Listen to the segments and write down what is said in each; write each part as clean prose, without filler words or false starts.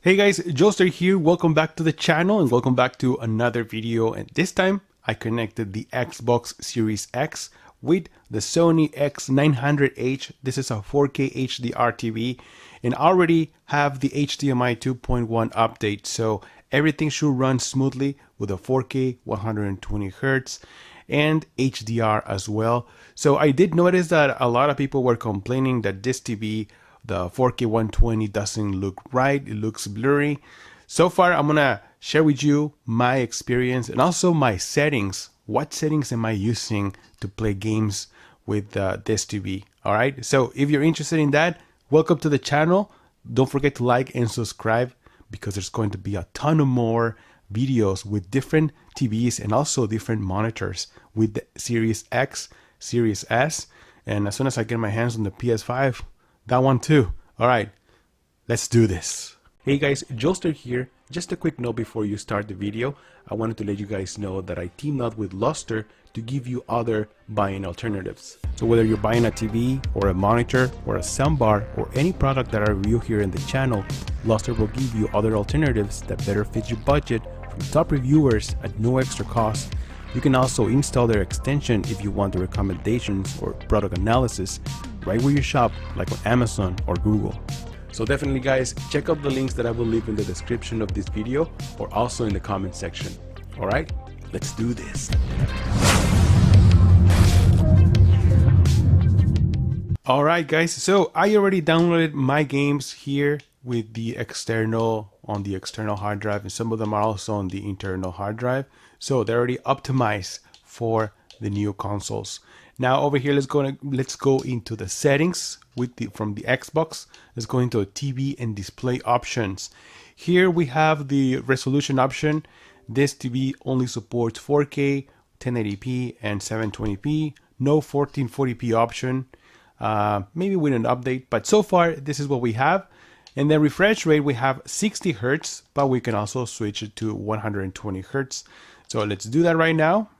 Hey guys, Joester here. Welcome back to the channel and welcome back to another video. And this time I connected the Xbox Series X with the Sony X900H. This is a 4K HDR TV and I already have the HDMI 2.1 update. So everything should run smoothly with a 4K 120 Hz and HDR as well. So I did notice that a lot of people were complaining that this TV, the 4K 120, doesn't look right. It looks blurry. So far, I'm gonna share with you my experience and also my settings. What settings am I using to play games with this TV? All right. So if you're interested in that, welcome to the channel. Don't forget to like and subscribe because there's going to be a ton of more videos with different TVs and also different monitors with the Series X, Series S, and as soon as I get my hands on the PS5, that one too. All right, let's do this. Hey guys, Joester here. Just a quick note before you start the video. I wanted to let you guys know that I teamed up with Lustre to give you other buying alternatives. So whether you're buying a TV or a monitor or a soundbar or any product that I review here in the channel, Lustre will give you other alternatives that better fit your budget from top reviewers at no extra cost. You can also install their extension if you want the recommendations or product analysis right where you shop, like on Amazon or Google. So definitely guys, check out the links that I will leave in the description of this video or also in the comment section. All right, let's do this. All right guys, so I already downloaded my games here with the external hard drive, and some of them are also on the internal hard drive. So they're already optimized for the new consoles. Now over here, let's go into the settings from the Xbox. Let's go into TV and display options. Here we have the resolution option. This TV only supports 4K, 1080p, and 720p. No 1440p option. Maybe with an update, but so far this is what we have. And then refresh rate, we have 60 Hz, but we can also switch it to 120 Hz. So let's do that right now.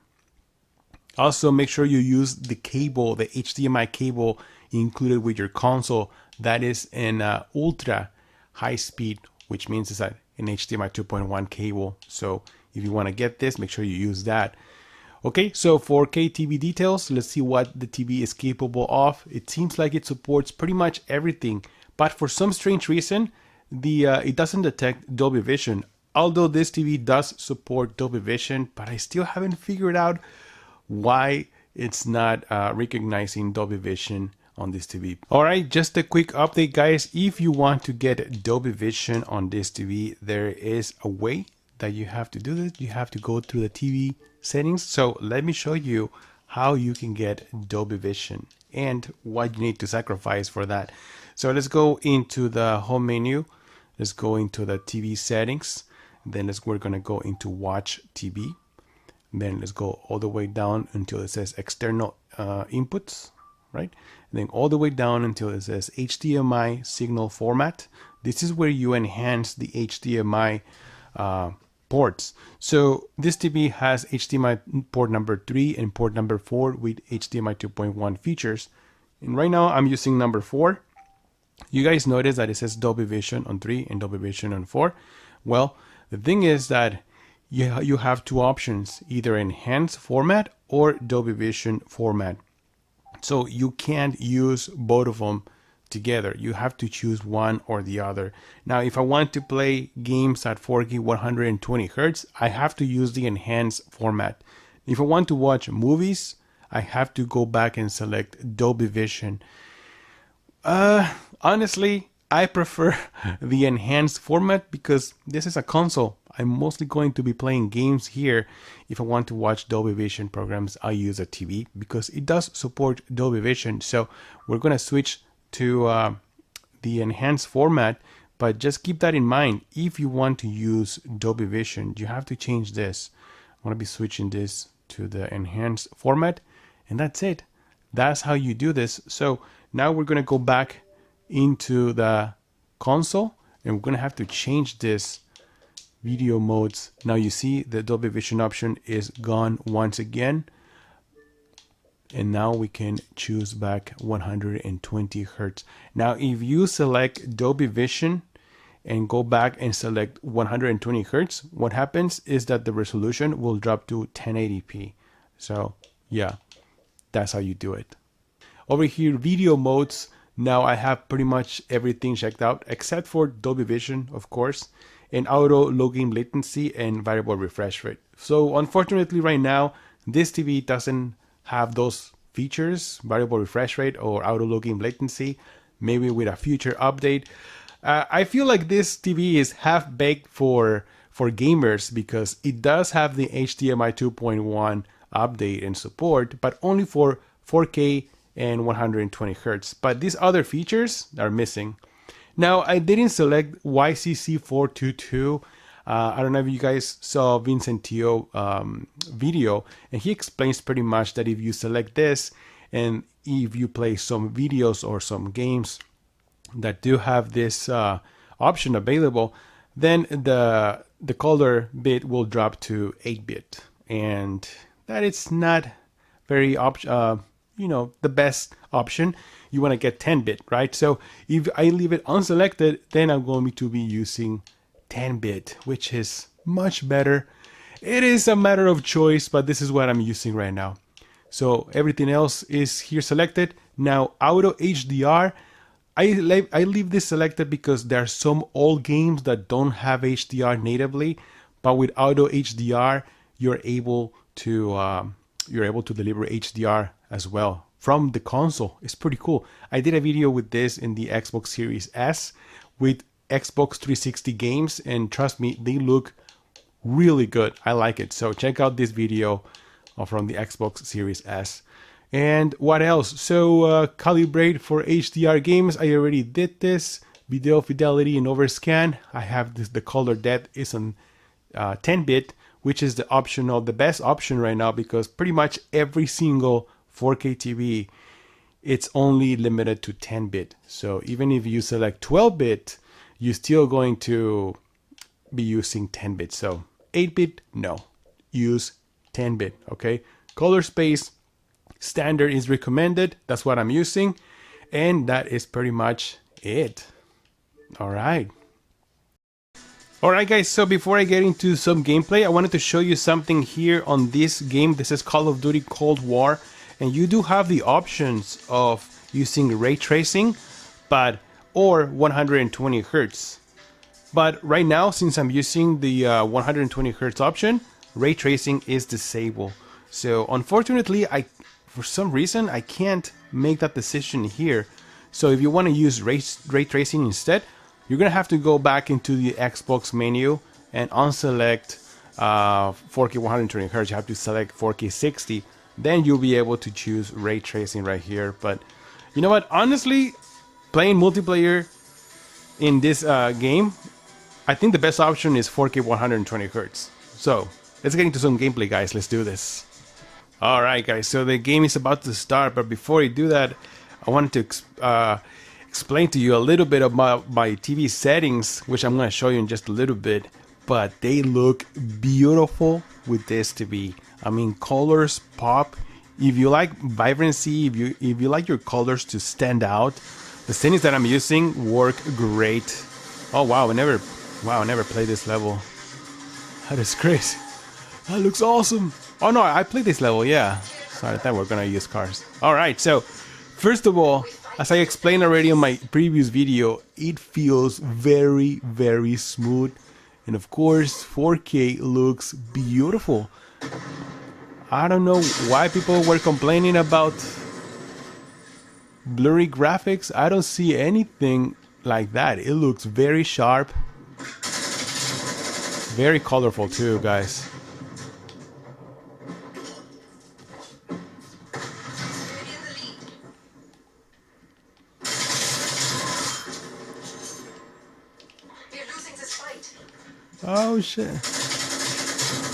Also, make sure you use the cable, the HDMI cable included with your console. That is an ultra high speed, which means it's an HDMI 2.1 cable. So if you want to get this, make sure you use that. Okay, so 4K TV details. Let's see what the TV is capable of. It seems like it supports pretty much everything, but for some strange reason, it doesn't detect Dolby Vision. Although this TV does support Dolby Vision, but I still haven't figured out why it's not recognizing Dolby Vision on this TV. All right, just a quick update guys. If you want to get Dolby Vision on this TV, there is a way that you have to do this. You have to go through the TV settings. So let me show you how you can get Dolby Vision and what you need to sacrifice for that. So let's go into the home menu. Let's go into the TV settings. Then we're gonna go into watch TV. Then let's go all the way down until it says external inputs, right? And then all the way down until it says HDMI signal format. This is where you enhance the HDMI ports. So this TV has HDMI port number 3 and port number 4 with HDMI 2.1 features. And right now I'm using number 4. You guys notice that it says Dolby Vision on 3 and Dolby Vision on 4. Well, the thing is that you have two options, either enhanced format or Dolby Vision format. So you can't use both of them together. You have to choose one or the other. Now, if I want to play games at 4K 120 Hz, I have to use the enhanced format. If I want to watch movies, I have to go back and select Dolby Vision. Honestly, I prefer the enhanced format because this is a console. I'm mostly going to be playing games here. If I want to watch Dolby Vision programs, I use a TV because it does support Dolby Vision. So we're going to switch to the enhanced format, but just keep that in mind. If you want to use Dolby Vision, you have to change this. I'm going to be switching this to the enhanced format, and that's it. That's how you do this. So now we're going to go back into the console and we're going to have to change this video modes. Now you see the Dolby Vision option is gone once again, and now we can choose back 120 Hz. Now if you select Dolby Vision and go back and select 120 Hertz, what happens is that the resolution will drop to 1080p. So yeah, that's how you do it. Over here, video modes. Now I have pretty much everything checked out except for Dolby Vision, of course, and auto low gain latency and variable refresh rate. So unfortunately right now, this TV doesn't have those features, variable refresh rate or auto low gain latency. Maybe with a future update. I feel like this TV is half baked for gamers because it does have the HDMI 2.1 update and support, but only for 4K and 120 Hertz. But these other features are missing. Now, I didn't select YCC422. I don't know if you guys saw Vincent Teo video, and he explains pretty much that if you select this and if you play some videos or some games that do have this option available, then the color bit will drop to 8-bit, and that is not very the best option. You want to get 10-bit, right? So if I leave it unselected, then I'm going to be using 10-bit, which is much better. It is a matter of choice, but this is what I'm using right now. So everything else is here selected. Now auto HDR, I leave this selected because there are some old games that don't have HDR natively, but with auto HDR, you're able to deliver HDR as well from the console. It's pretty cool. I did a video with this in the Xbox Series S with Xbox 360 games, and trust me, they look really good. I like it. So check out this video from the Xbox Series S. And what else? So calibrate for HDR games. I already did this. Video fidelity and overscan. I have this. The color depth is on 10-bit, which is the best option right now, because pretty much every single 4K TV, it's only limited to 10-bit. So even if you select 12-bit, you're still going to be using 10-bit. So 8-bit, no. Use 10-bit, okay? Color space, standard is recommended. That's what I'm using. And that is pretty much it. All right. Alright guys, so before I get into some gameplay, I wanted to show you something here on this game. This is Call of Duty Cold War, and you do have the options of using ray tracing, or 120 Hertz. But right now, since I'm using the 120 Hertz option, ray tracing is disabled. So unfortunately, for some reason, I can't make that decision here. So if you want to use ray tracing instead, you're going to have to go back into the Xbox menu and unselect 4K 120 Hz. You have to select 4K 60. Then you'll be able to choose ray tracing right here. But you know what? Honestly, playing multiplayer in this game, I think the best option is 4K 120 Hz. So let's get into some gameplay, guys. Let's do this. Alright, guys. So the game is about to start. But before I do that, I wanted to explain to you a little bit about my TV settings, which I'm going to show you in just a little bit, but they look beautiful with this TV. I mean, colors pop. If you like vibrancy, if you like your colors to stand out, the settings that I'm using work great. Oh wow, I never played this level. That is crazy. That looks awesome. Oh no, I played this level, yeah. So I thought we were gonna use cars. Alright, so first of all, as I explained already on my previous video, it feels very, very smooth. And of course, 4K looks beautiful. I don't know why people were complaining about blurry graphics. I don't see anything like that. It looks very sharp. Very colorful too, guys. Oh shit.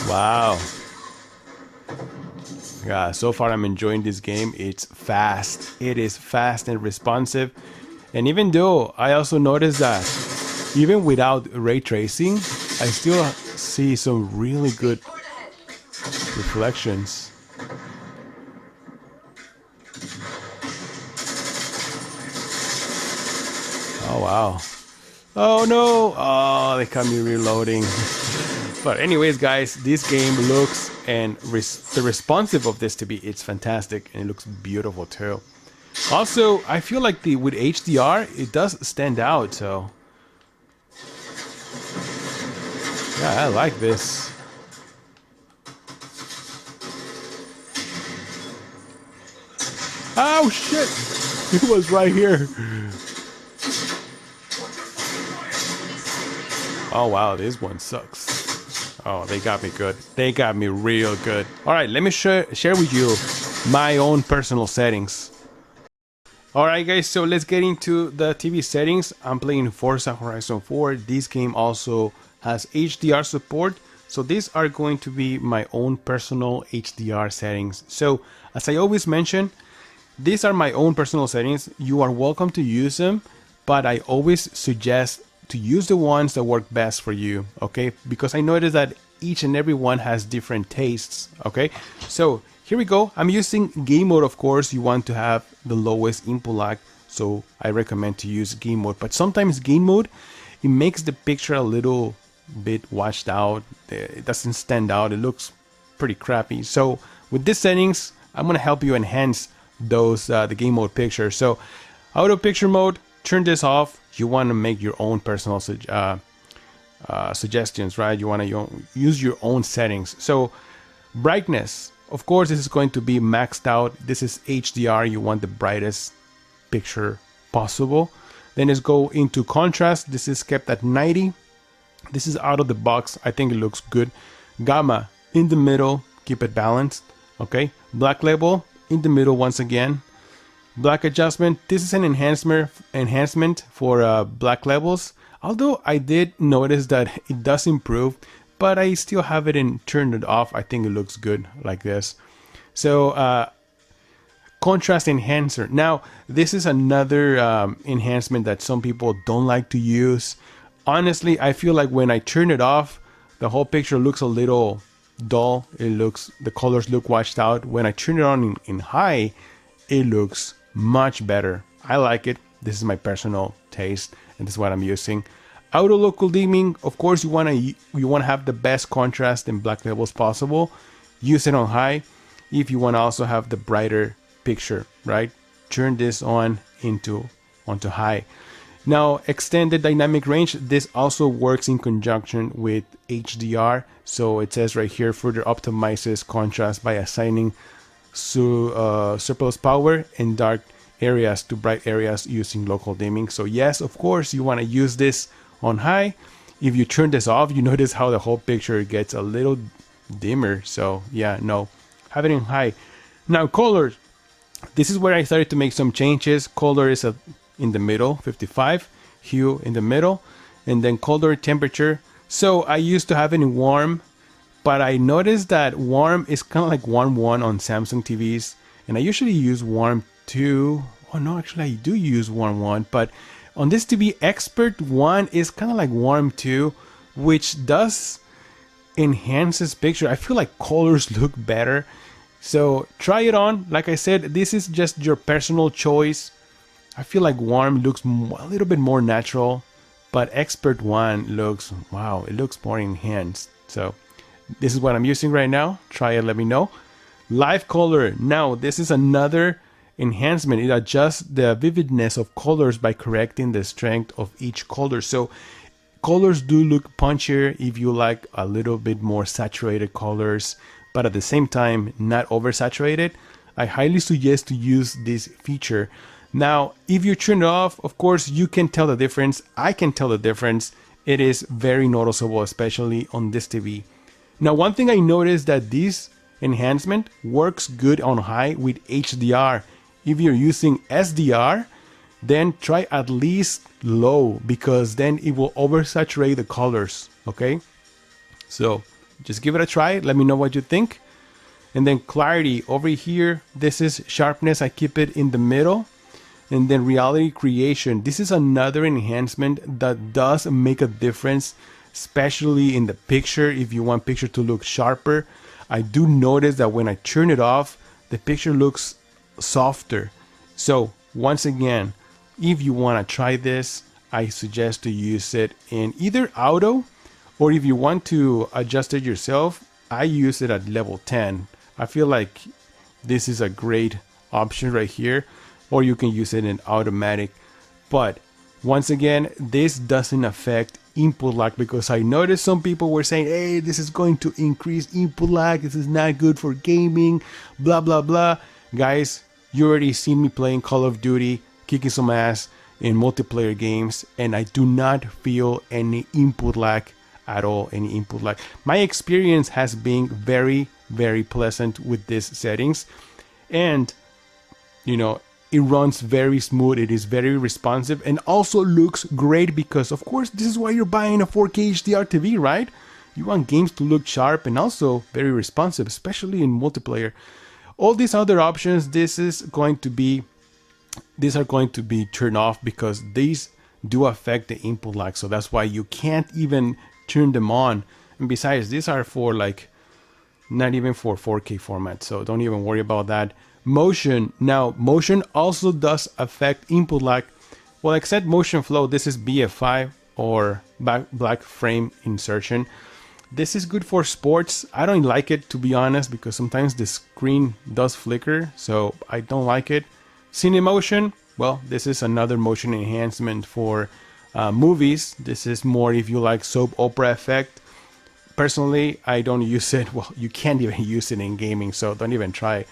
Wow. Yeah, so far I'm enjoying this game. It's fast. It is fast and responsive. And even though I also noticed that even without ray tracing, I still see some really good reflections. Oh wow. Oh no! Oh, they got me reloading. But anyways, guys, this game looks and the responsive of this TV, it's fantastic and it looks beautiful too. Also, I feel like with HDR, it does stand out. So yeah, I like this. Oh shit! It was right here. Oh wow, this one sucks. Oh, they got me good. They got me real good. All right, let me share with you my own personal settings. All right, guys, so let's get into the TV settings. I'm playing Forza Horizon 4. This game also has HDR support. So these are going to be my own personal HDR settings. So as I always mention, these are my own personal settings. You are welcome to use them, but I always suggest to use the ones that work best for you, okay? Because I noticed that each and every one has different tastes, okay? So here we go. I'm using game mode, of course. You want to have the lowest input lag, so I recommend to use game mode. But sometimes game mode, it makes the picture a little bit washed out. It doesn't stand out. It looks pretty crappy. So with these settings, I'm gonna help you enhance those the game mode picture. So auto picture mode, turn this off. You want to make your own personal suggestions, right? You want to use your own settings. So brightness, of course, this is going to be maxed out. This is HDR. You want the brightest picture possible. Then let's go into contrast. This is kept at 90. This is out of the box. I think it looks good. Gamma in the middle, keep it balanced. Okay. Black label in the middle once again. Black adjustment, this is an enhancement for black levels. Although I did notice that it does improve, but I still have it and turned it off. I think it looks good like this. So contrast enhancer. Now this is another enhancement that some people don't like to use. Honestly, I feel like when I turn it off, the whole picture looks a little dull. The colors look washed out. When I turn it on in high, it looks much better. I like it. This is my personal taste and this is what I'm using. Auto local dimming, of course, you want to have the best contrast and black levels possible. Use it on high. If you want to also have the brighter picture, right? Turn this onto high. Now, extended dynamic range, this also works in conjunction with HDR. So it says right here, further optimizes contrast by assigning surplus power in dark areas to bright areas using local dimming. So yes, of course, you want to use this on high. If you turn this off, you notice how the whole picture gets a little dimmer. So yeah, no, have it in high. Now colors, this is where I started to make some changes. Color is in the middle, 55, hue in the middle, and then color temperature. So I used to have it in warm, but I noticed that warm is kind of like warm 1 on Samsung TVs, and I usually use warm 2. Oh no, actually I do use warm 1, but on this TV, expert 1 is kind of like warm 2, which does enhance this picture. I feel like colors look better. So try it on. Like I said, this is just your personal choice. I feel like warm looks a little bit more natural, but expert 1 looks, wow, it looks more enhanced. So this is what I'm using right now. Try it, let me know. Live color. Now, this is another enhancement. It adjusts the vividness of colors by correcting the strength of each color. So colors do look punchier if you like a little bit more saturated colors, but at the same time, not oversaturated. I highly suggest to use this feature. Now, if you turn it off, of course, you can tell the difference. I can tell the difference. It is very noticeable, especially on this TV. Now, one thing I noticed that this enhancement works good on high with HDR. If you're using SDR, then try at least low, because then it will oversaturate the colors, okay? So just give it a try. Let me know what you think. And then clarity over here, this is sharpness. I keep it in the middle. And then reality creation. This is another enhancement that does make a difference, especially in the picture. If you want picture to look sharper, I do notice that when I turn it off, the picture looks softer. So once again, if you want to try this, I suggest to use it in either auto, or if you want to adjust it yourself, I use it at level 10. I feel like this is a great option right here, or you can use it in automatic. But once again, this doesn't affect input lag, because I noticed some people were saying, hey, this is going to increase input lag, this is not good for gaming, blah blah blah. Guys, you already seen me playing Call of Duty, kicking some ass in multiplayer games, and I do not feel any input lag at all, any input lag. My experience has been very, very pleasant with these settings, and you know, it runs very smooth, it is very responsive, and also looks great, because of course this is why you're buying a 4K HDR TV, right? You want games to look sharp and also very responsive, especially in multiplayer. All these other options, these are going to be turned off, because these do affect the input lag, so that's why you can't even turn them on. And besides, these are for like not even for 4K format, so don't even worry about that. Motion, now motion also does affect input lag. Well, except motion flow, this is BF5 or black frame insertion. This is good for sports. I don't like it, to be honest, because sometimes the screen does flicker, so I don't like it. Cinemotion, well, this is another motion enhancement for movies. This is more if you like soap opera effect. Personally, I don't use it. Well, you can't even use it in gaming, so don't even try.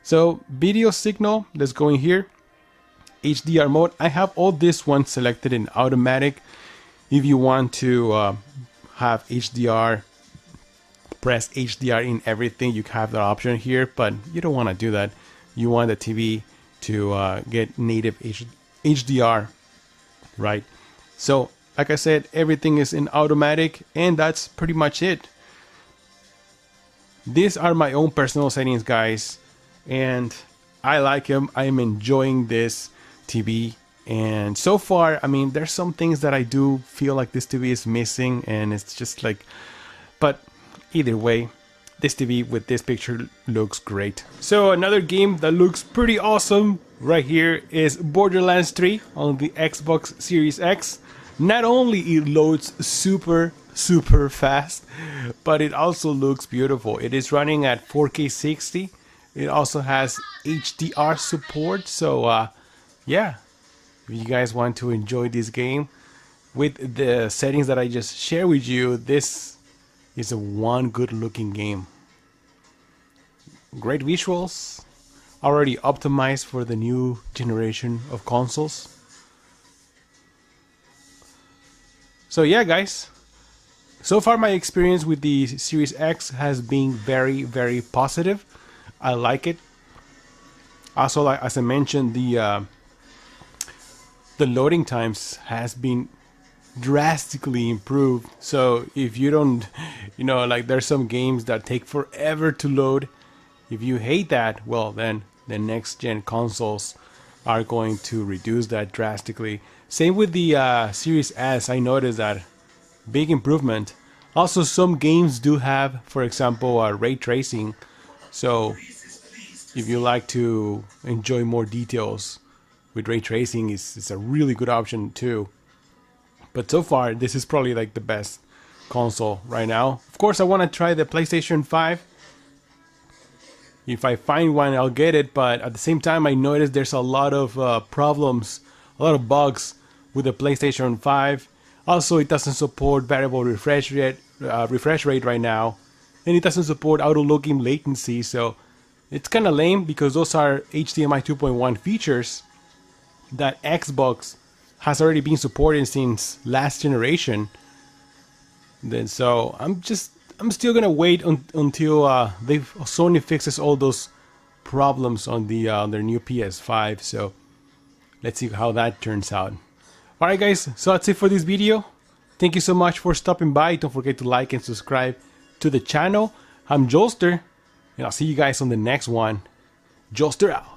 So video signal, let's go in here. HDR mode, I have all this one selected in automatic. If you want to have HDR, press HDR in everything, you have that option here, but you don't want to do that. You want the TV to get native HDR, right? So like I said, everything is in automatic, and that's pretty much it. These are my own personal settings, guys, and I like them. I'm enjoying this TV, and so far, I mean, there's some things that I do feel like this TV is missing, and it's just like, but either way, this TV with this picture looks great. So another game that looks pretty awesome right here is Borderlands 3 on the Xbox Series X. Not only it loads super fast, but it also looks beautiful. It is running at 4K 60. It also has HDR support, so yeah, if you guys want to enjoy this game with the settings that I just shared with you, this is a one good looking game. Great visuals, already optimized for the new generation of consoles. So yeah, guys, so far my experience with the Series X has been very positive. I like it. Also, like, as I mentioned, the loading times has been drastically improved. So if you don't, you know, like there's some games that take forever to load. If you hate that, well, then the next gen consoles are going to reduce that drastically. Same with the Series S. I noticed that big improvement. Also, some games do have, for example, ray tracing. So if you like to enjoy more details with ray tracing, it's a really good option too. But so far, this is probably like the best console right now. Of course, I want to try the PlayStation 5. If I find one, I'll get it. But at the same time, I noticed there's a lot of problems, a lot of bugs with the PlayStation 5. Also, it doesn't support variable refresh rate right now, and it doesn't support auto-looking latency. So it's kind of lame, because those are HDMI 2.1 features that Xbox has already been supporting since last generation. Then so I'm still gonna wait until Sony fixes all those problems on their new PS5. So let's see how that turns out. Alright guys, so that's it for this video. Thank you so much for stopping by. Don't forget to like and subscribe to the channel. I'm Jolster, and I'll see you guys on the next one. Jolster out.